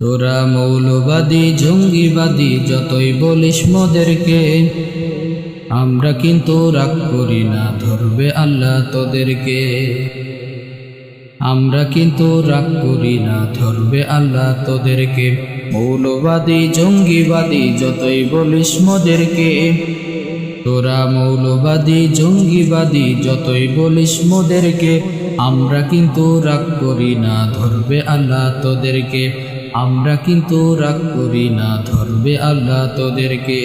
তোরা মৌলবাদী জঙ্গিবাদী যতই বলিস মোদেরকে, আমরা কিন্তু রাগ করি না, ধরবে আল্লাহ তোদেরকে। আমরা কিন্তু রাগ করি না, ধরবে আল্লাহ তোদেরকে। মৌলবাদী জঙ্গিবাদী যতই বলিস মোদেরকে, তোরা মৌলবাদী জঙ্গিবাদী যতই বলিস মোদেরকে, আমরা কিন্তু রাগ করি না, ধরবে আল্লাহ তোদেরকে। আমরা কিন্তু রাগ করি না, ধরবে আল্লাহ তোদেরকে।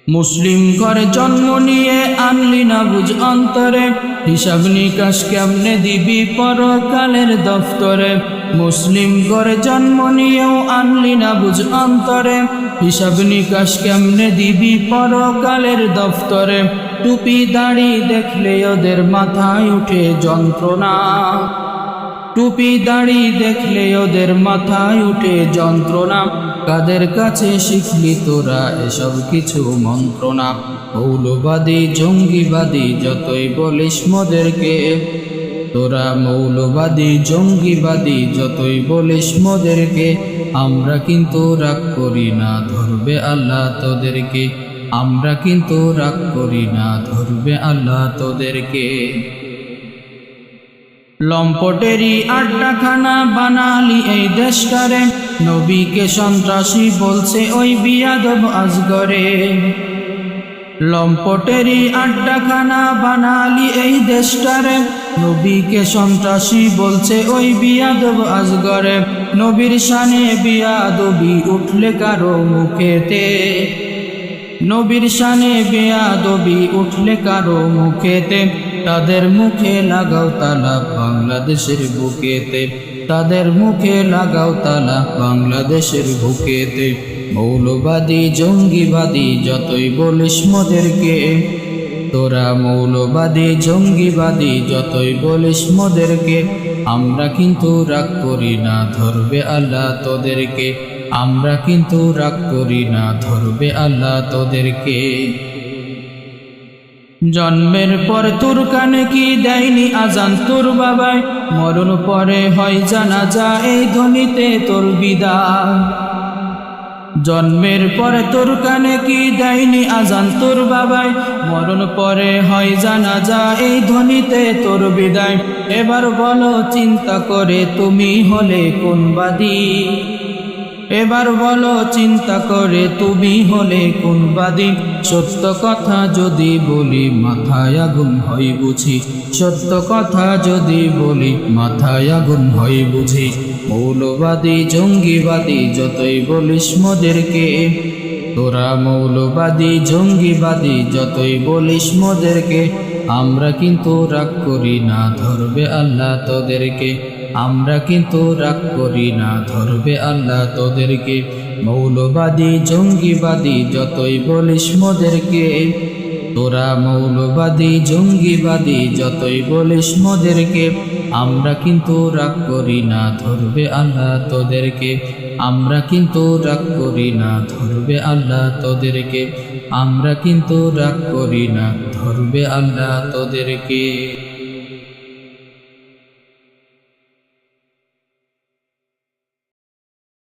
মুসলিম ঘরে জন্ম নিয়ে আনলি না বুঝ অন্তরে, হিসাব নিকাশ কেমনে দিবি পরকালের দফতরে। মুসলিম ঘরে জন্ম নিয়েও আনলি না বুঝ অন্তরে, হিসাব নিকাশ কেমনে দিবি পরকালের দফতরে। টুপি দাড়ি দেখলে ওদের মাথায় উঠে যন্ত্রণা, টুপি দাড়ি দেখলে ওদের মাথায় উঠে যন্ত্রণা। কাদের কাছে শিখলি তোরা এসব কিছু মন্ত্রণা? মৌলবাদী জঙ্গিবাদী যতই বলিস মোদেরকে, তোরা মৌলবাদী জঙ্গিবাদী যতই বলিস মোদেরকে, আমরা কিন্তু রাগ করি না, ধরবে আল্লাহ তোদেরকে। আমরা কিন্তু রাগ করি না, ধরবে আল্লাহ তোদেরকে। লম্পটেরই আড্ডাখানা বানালি এই দেশটারে, নবীকে সন্ত্রাসী বলছে ওই বিয়াদব আজগরে। লম্পটেরই আড্ডাখানা বানালি এই দেশটারে, নবীকে সন্ত্রাসী বলছে ওই বিয়াদব আজগরে। নবীর শানে বিয়াদবি উঠলে কারো মুখেতে, নবীর শানে বেয়াদবি উঠলে কারো মুখেতে, তাদের মুখে লাগাও তালা বাংলাদেশের বুকেতে। তাদের মুখে লাগাও তালা বাংলাদেশের বুকেতে। মৌলবাদী জঙ্গিবাদী যতই বলিস মোদেরকে, তোরা মৌলবাদী জঙ্গিবাদী যতই বলিস মোদেরকে, আমরা কিন্তু রাগ করি না, ধরবে আল্লাহ তোদেরকে। আমরা কিন্তু রাগ করি না, ধরবে আল্লাহ তোদেরকে। জন্মের পর তোর কানে কি দেয়নি আজান তোর বাবায়, মরণ পরে হয় জানাজা এই ধ্বনিতে তোর বিদায়। জন্মের পরে তোর কানে কি দেয়নি আজান তোর বাবায়, মরণ পরে হয় জানাজা এই ধ্বনিতে তোর বিদায়। এবার বলো চিন্তা করে তুমি হলে কোন বাদী, এবার বলো চিন্তা করে তুমি হলে কোন বাদী। সত্য কথা যদি বলি মাথায় আগুন হয় বুঝি, সত্য কথা যদি বলি মাথায় আগুন হয় বুঝি। মৌলবাদী জঙ্গিবাদী যতই বলিস মোদেরকে, তোরা মৌলবাদী জঙ্গিবাদী যতই বলিস মোদেরকে, আমরা কিন্তু রাগ করি না, ধরবে আল্লাহ তোদেরকে। আমরা কিন্তু রাগ করি না, ধরবে আল্লাহ তোদেরকে। মৌলবাদী জঙ্গিবাদী যতই বলিস মোদেরকে, তোরা মৌলবাদী জঙ্গিবাদী যতই বলিস মোদেরকে, আমরা কিন্তু রাগ করি না, ধরবে আল্লাহ তোদেরকে। আমরা কিন্তু রাগ করি না, ধরবে আল্লাহ তোদেরকে। আমরা কিন্তু রাগ করি না, ধরবে আল্লাহ তোদেরকে।